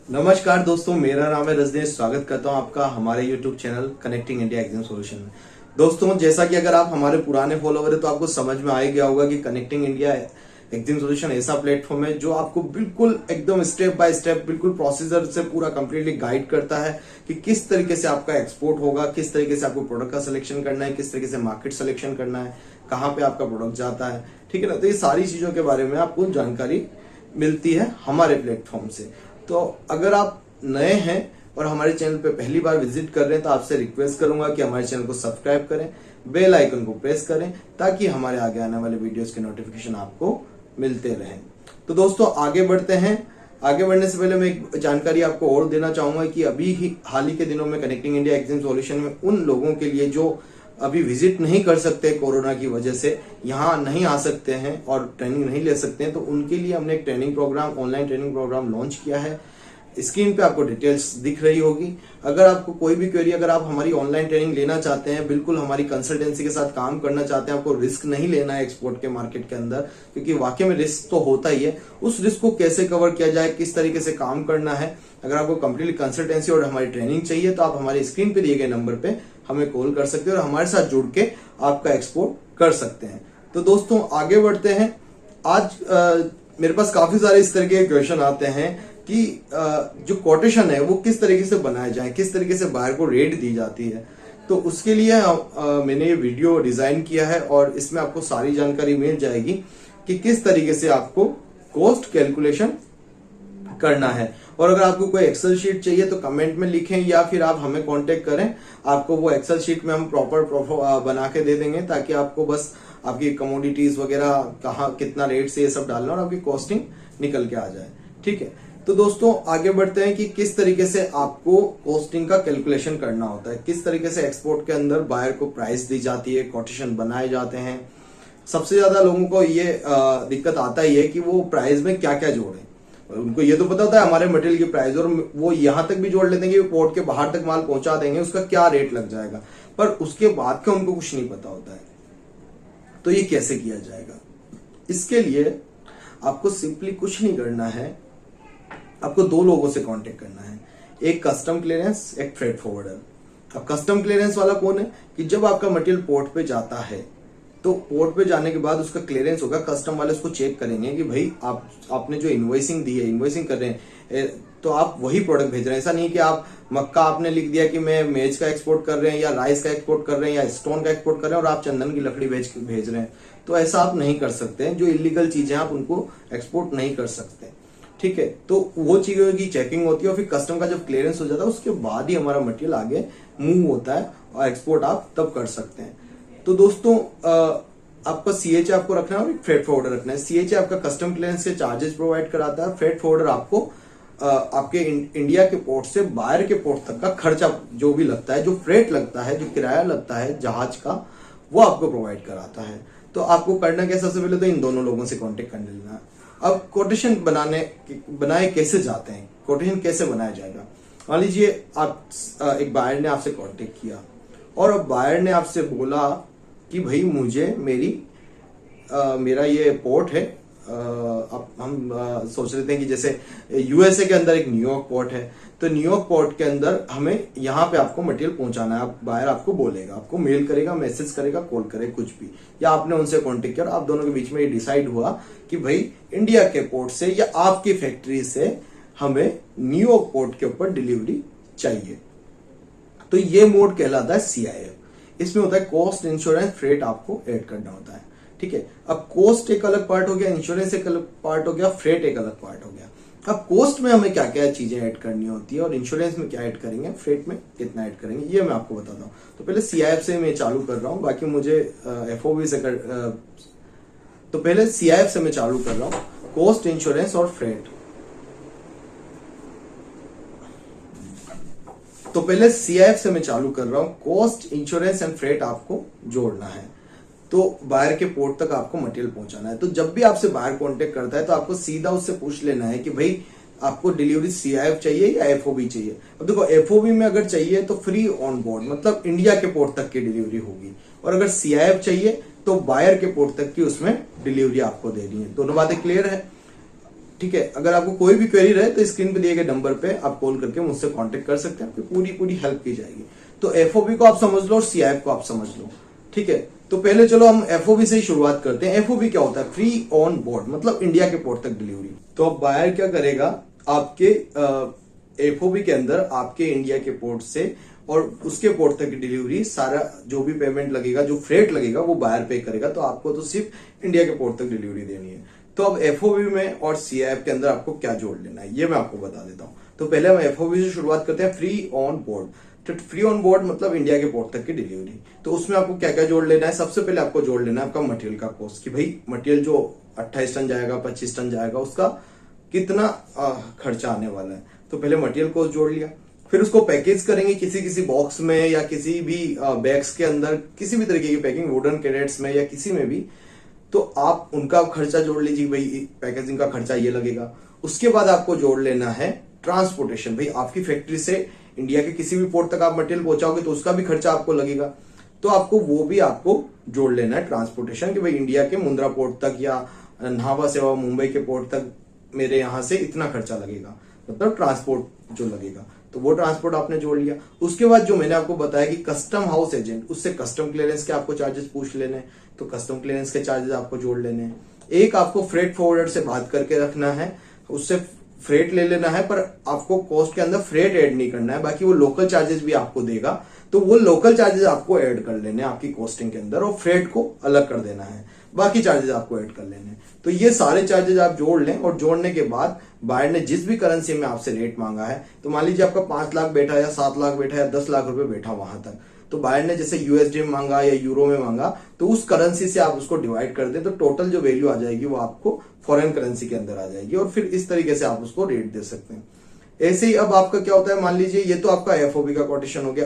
नमस्कार दोस्तों, मेरा नाम है रजनीश। स्वागत करता हूं आपका हमारे YouTube channel connecting India exam solution में। दोस्तों, जैसा कि अगर आप हमारे पुराने फॉलोवर है तो आपको समझ में आ ही गया होगा कि कनेक्टिंग इंडिया एग्जाम सॉल्यूशन ऐसा प्लेटफॉर्म है जो आपको बिल्कुल एकदम स्टेप बाय स्टेप बिल्कुल प्रोसीजर से पूरा कंप्लीटली गाइड करता है कि किस तरीके से आपका एक्सपोर्ट होगा, किस तरीके से आपको प्रोडक्ट का सिलेक्शन करना है, किस तरीके से मार्केट सिलेक्शन करना है, कहाँ पे आपका प्रोडक्ट जाता है। ठीक है ना। तो ये सारी चीजों के बारे में आपको जानकारी मिलती है हमारे प्लेटफॉर्म से। तो अगर आप नए हैं और हमारे चैनल पे पहली बार विजिट कर रहे हैं तो आपसे रिक्वेस्ट करूंगा कि हमारे चैनल को सब्सक्राइब करें, बेल आइकन को प्रेस करें ताकि हमारे आगे आने वाले वीडियोस के नोटिफिकेशन आपको मिलते रहें। तो दोस्तों, आगे बढ़ते हैं। आगे बढ़ने से पहले मैं एक जानकारी आपको और देना चाहूंगा कि अभी ही हाल ही के दिनों में कनेक्टिंग इंडिया एग्जाम सॉल्यूशन में उन लोगों के लिए जो अभी विजिट नहीं कर सकते कोरोना की वजह से, यहाँ नहीं आ सकते हैं और ट्रेनिंग नहीं ले सकते हैं, तो उनके लिए हमने एक training program, online training program launch किया है। स्क्रीन पे आपको डिटेल्स दिख रही होगी। अगर आपको कोई भी क्वेरी, अगर आप हमारी ऑनलाइन ट्रेनिंग लेना चाहते हैं, बिल्कुल हमारी कंसल्टेंसी के साथ काम करना चाहते हैं, आपको रिस्क नहीं लेना है एक्सपोर्ट के मार्केट के अंदर, क्योंकि वाकई में रिस्क तो होता ही है। उस रिस्क को कैसे कवर किया जाए, किस तरीके से काम करना है, अगर आपको कंप्लीटली कंसल्टेंसी और हमारी ट्रेनिंग चाहिए तो आप हमारे स्क्रीन पे दिए गए नंबर पे हमें कॉल कर सकते हैं और हमारे साथ जुड़ के आपका एक्सपोर्ट कर सकते हैं। तो दोस्तों, आगे बढ़ते हैं। आज मेरे पास काफी सारे इस तरह के क्वेश्चन आते हैं कि जो कोटेशन है वो किस तरीके से बनाया जाए, किस तरीके से बायर को रेट दी जाती है। तो उसके लिए मैंने ये वीडियो डिजाइन किया है और इसमें आपको सारी जानकारी मिल जाएगी कि किस तरीके से आपको कॉस्ट कैलकुलेशन करना है। और अगर आपको कोई एक्सेल शीट चाहिए तो कमेंट में लिखें या फिर आप हमें कांटेक्ट करें, आपको वो एक्सेल शीट में हम प्रॉपर बना के दे देंगे ताकि आपको बस आपकी कमोडिटीज वगैरह कहाँ कितना रेट से ये सब डालना और आपकी कॉस्टिंग निकल के आ जाए। ठीक है। तो दोस्तों, आगे बढ़ते हैं कि किस तरीके से आपको कॉस्टिंग का कैलकुलेशन करना होता है, किस तरीके से एक्सपोर्ट के अंदर बायर को प्राइस दी जाती है, कोटेशन बनाए जाते हैं। सबसे ज्यादा लोगों को ये दिक्कत आता ही है कि वो प्राइस में क्या क्या जोड़े। उनको ये तो पता होता है हमारे मटेरियल की प्राइस, और वो यहां तक भी जोड़ लेते हैं कि पोर्ट के बाहर तक माल पहुंचा देंगे, उसका क्या रेट लग जाएगा, पर उसके बाद का उनको कुछ नहीं पता होता है। तो ये कैसे किया जाएगा? इसके लिए आपको सिंपली कुछ नहीं करना है, आपको दो लोगों से कांटेक्ट करना है, एक कस्टम क्लियरेंस, एक फ्रेट फॉरवर्डर। अब कस्टम क्लियरेंस वाला कौन है कि जब आपका मटेरियल पोर्ट पे जाता है तो पोर्ट पे जाने के बाद उसका क्लियरेंस होगा, कस्टम वाले उसको चेक करेंगे कि भाई आपने जो इनवॉइसिंग दी है, इनवॉइसिंग कर रहे हैं तो आप वही प्रोडक्ट भेज रहे हैं। ऐसा नहीं कि आप मक्का आपने लिख दिया कि मैं मेज का एक्सपोर्ट कर रहे हैं या राइस का एक्सपोर्ट कर रहे हैं या स्टोन का एक्सपोर्ट कर रहे हैं और आप चंदन की लकड़ी भेज रहे हैं। तो ऐसा आप नहीं कर सकते। जो इलीगल चीजें आप उनको एक्सपोर्ट नहीं कर सकते। ठीक है। तो वो चीजों की चेकिंग होती है और फिर कस्टम का जब क्लियरेंस हो जाता है उसके बाद ही हमारा मटेरियल आगे मूव होता है और एक्सपोर्ट आप तब कर सकते हैं। तो दोस्तों, आपका सीएचए आपको रखना है और एक फ्रेट फॉरवर्डर रखना है। सीएचए आपका कस्टम क्लियरेंस के चार्जेस प्रोवाइड कराता है, फ्रेट फॉरवर्डर आपको आपके इंडिया के पोर्ट से बाहर के पोर्ट तक का खर्चा जो भी लगता है, जो फ्रेट लगता है, जो किराया लगता है जहाज का, वो आपको प्रोवाइड कराता है। तो आपको करना क्या, सबसे पहले तो इन दोनों लोगों से कॉन्टेक्ट कर लेना है। अब कोटेशन बनाए कैसे जाते हैं, कोटेशन कैसे बनाया जाएगा? मान लीजिए आप एक बायर ने आपसे कांटेक्ट किया और अब बायर ने आपसे बोला कि भाई मुझे मेरा ये पोर्ट है। अब हम सोच रहे थे कि जैसे यूएसए के अंदर एक न्यूयॉर्क पोर्ट है, तो न्यूयॉर्क पोर्ट के अंदर हमें यहाँ पे आपको मटेरियल पहुंचाना है। आप बायर आपको बोलेगा, आपको मेल करेगा, मैसेज करेगा, कॉल करेगा, कुछ भी, या आपने उनसे कांटेक्ट किया, आप दोनों के बीच में ये डिसाइड हुआ कि भाई इंडिया के पोर्ट से या आपकी फैक्ट्री से हमें न्यूयॉर्क पोर्ट के ऊपर डिलीवरी चाहिए। तो ये मोड कहलाता है सीआईएफ। इसमें होता है कॉस्ट, इंश्योरेंस, फ्रेट आपको ऐड करना होता है। ठीक है। अब कॉस्ट एक अलग पार्ट हो गया, इंश्योरेंस एक अलग पार्ट हो गया, फ्रेट एक अलग पार्ट हो गया। अब कॉस्ट में हमें क्या क्या चीजें ऐड करनी होती है और इंश्योरेंस में क्या ऐड करेंगे, फ्रेट में कितना ऐड करेंगे, ये मैं आपको बताता हूँ। तो पहले सीआईएफ से मैं चालू कर रहा हूँ, बाकी मुझे एफओबी से तो पहले सीआईएफ से मैं चालू कर रहा हूँ, कॉस्ट, इंश्योरेंस और फ्रेट। तो पहले सीआईएफ से मैं चालू कर रहा हूं, कॉस्ट, इंश्योरेंस एंड फ्रेट आपको जोड़ना है। तो बायर के पोर्ट तक आपको मटेरियल पहुंचाना है। तो जब भी आपसे बायर कांटेक्ट करता है तो आपको सीधा उससे पूछ लेना है कि भाई आपको डिलीवरी सीआईएफ चाहिए या एफओबी चाहिए। अब देखो, एफओबी में अगर चाहिए तो फ्री ऑन बोर्ड, मतलब इंडिया के पोर्ट तक की डिलीवरी होगी, और अगर सीआईएफ चाहिए तो बायर के पोर्ट तक की उसमें डिलीवरी आपको देनी है। दोनों बातें क्लियर है? ठीक है, अगर आपको कोई भी क्वेरी रहे तो स्क्रीन पे दिए गए नंबर पे आप कॉल करके मुझसे कांटेक्ट कर सकते हैं, आपकी पूरी हेल्प की जाएगी। तो एफओबी को आप समझ लो और सीआईएफ को आप समझ लो, ठीक है। तो पहले चलो हम एफओबी से ही शुरुआत करते हैं। एफओबी क्या होता है? फ्री ऑन बोर्ड, मतलब इंडिया के पोर्ट तक डिलीवरी। तो अब बायर क्या करेगा, आपके एफओबी के अंदर आपके इंडिया के पोर्ट से और उसके पोर्ट तक की डिलीवरी, सारा जो भी पेमेंट लगेगा, जो फ्रेट लगेगा, वो बायर पे करेगा। तो आपको तो सिर्फ इंडिया के पोर्ट तक डिलीवरी देनी है। तो अब एफओबी में और सीआईएफ के अंदर आपको क्या जोड़ लेना है, ये मैं आपको बता देता हूं। तो पहले हम एफओबी से शुरुआत करते हैं, फ्री ऑन बोर्ड। तो फ्री ऑन बोर्ड मतलब इंडिया के पोर्ट तक की डिलीवरी। तो उसमें आपको क्या क्या जोड़ लेना है? सबसे पहले आपको जोड़ लेना है आपका मटेरियल का कॉस्ट, कि भाई मटेरियल जो 28 टन जाएगा, 25 टन जाएगा, उसका कितना खर्चा आने वाला है। तो पहले मटेरियल कॉस्ट जोड़ लिया, फिर उसको पैकेज करेंगे किसी बॉक्स में या किसी भी बैग्स के अंदर, किसी भी तरीके की पैकिंग, वुडन कैरेट्स में या किसी में भी। तो आप उनका खर्चा जोड़ लीजिए, भाई पैकेजिंग का खर्चा ये लगेगा। उसके बाद आपको जोड़ लेना है ट्रांसपोर्टेशन, भाई आपकी फैक्ट्री से इंडिया के किसी भी पोर्ट तक आप मटेरियल पहुंचाओगे तो उसका भी खर्चा आपको लगेगा। तो आपको वो भी आपको जोड़ लेना है ट्रांसपोर्टेशन, कि भाई इंडिया के मुंद्रा पोर्ट तक या न्हावा सेवा मुंबई के पोर्ट तक मेरे यहां से इतना खर्चा लगेगा, मतलब ट्रांसपोर्ट जो लगेगा। तो वो ट्रांसपोर्ट आपने जोड़ लिया। उसके बाद जो मैंने आपको बताया कि कस्टम हाउस एजेंट, उससे कस्टम क्लियरेंस के आपको चार्जेस पूछ लेने हैं, तो कस्टम क्लियरेंस के चार्जेस आपको जोड़ लेने हैं। एक आपको फ्रेट फॉरवर्डर से बात करके रखना है, उससे फ्रेट ले लेना है, पर आपको कॉस्ट के अंदर फ्रेट ऐड नहीं करना है। बाकी वो लोकल चार्जेस भी आपको देगा, तो वो लोकल चार्जेस आपको ऐड कर लेने हैं आपकी कॉस्टिंग के अंदर, और फ्रेट को अलग कर देना है, बाकी चार्जेस आपको ऐड कर लेने हैं। तो ये सारे चार्जेस आप जोड़ लें, और जोड़ने के बाद बायर ने जिस भी करेंसी में आपसे रेट मांगा है, तो मान लीजिए आपका 5 लाख बैठा या 7 लाख बैठा या 10 लाख रुपए बैठा वहां तक, तो बायर ने जैसे यूएसडी में मांगा या यूरो में मांगा, तो उस करेंसी से आप उसको डिवाइड कर दें, तो टोटल जो वैल्यू आ जाएगी वो आपको फॉरेन करेंसी के अंदर आ जाएगी, और फिर इस तरीके से आप उसको रेट दे सकते हैं। ऐसे ही अब आपका क्या होता है, मान लीजिए ये तो आपका एफओबी का कोटेशन हो गया।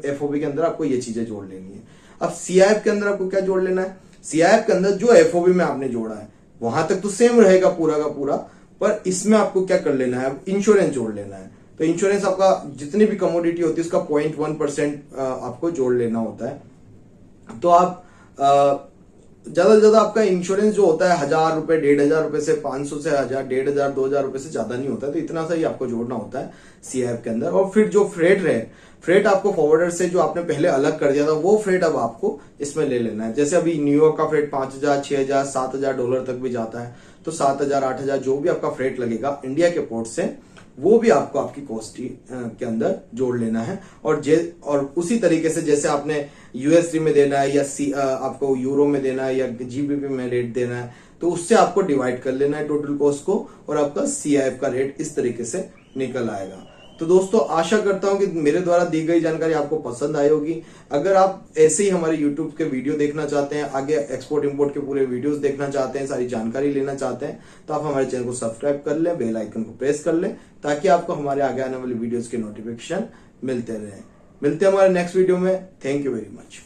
एफओबी के अंदर आपको ये चीजें जोड़ लेनी है। अब सीआईएफ के अंदर आपको क्या जोड़ लेना है? सीआईएफ के अंदर जो एफओबी में आपने जोड़ा है वहां तक तो सेम रहेगा पूरा का पूरा, पर इसमें आपको क्या कर लेना है, इंश्योरेंस जोड़ लेना है। तो इंश्योरेंस आपका जितनी भी कमोडिटी होती है उसका 0.1% आपको जोड़ लेना होता है। तो आप ज्यादा से ज्यादा आपका इंश्योरेंस जो होता है 1000 रुपए, 1500 रुपए से 500 से 1000, 1500, 2000 रुपए से ज्यादा नहीं होता है। तो इतना सा ही आपको जोड़ना होता है सीआईएफ के अंदर। और फिर जो फ्रेट आपको फॉरवर्डर से जो आपने पहले अलग कर दिया था, वो फ्रेट अब आपको इसमें ले लेना है। जैसे अभी न्यूयॉर्क का फ्रेट 5000, 6000, 7000 डॉलर तक भी जाता है, तो 7000, 8000 जो भी आपका फ्रेट लगेगा इंडिया के पोर्ट से, वो भी आपको आपकी कॉस्ट के अंदर जोड़ लेना है। और उसी तरीके से जैसे आपने यूएसडी में देना है या आपको यूरो में देना है या जीबीपी में रेट देना है, तो उससे आपको डिवाइड कर लेना है टोटल कॉस्ट को, और आपका सीआईएफ का रेट इस तरीके से निकल आएगा। तो दोस्तों आशा करता हूं कि मेरे द्वारा दी गई जानकारी आपको पसंद आई होगी। अगर आप ऐसे ही हमारे YouTube के वीडियो देखना चाहते हैं, आगे एक्सपोर्ट इंपोर्ट के पूरे वीडियोस देखना चाहते हैं, सारी जानकारी लेना चाहते हैं, तो आप हमारे चैनल को सब्सक्राइब कर लें, बेल आइकन को प्रेस कर लें, ताकि आपको हमारे आगे आने वाली वीडियोस के नोटिफिकेशन मिलते रहे। मिलते हैं हमारे नेक्स्ट वीडियो में। Thank you very much.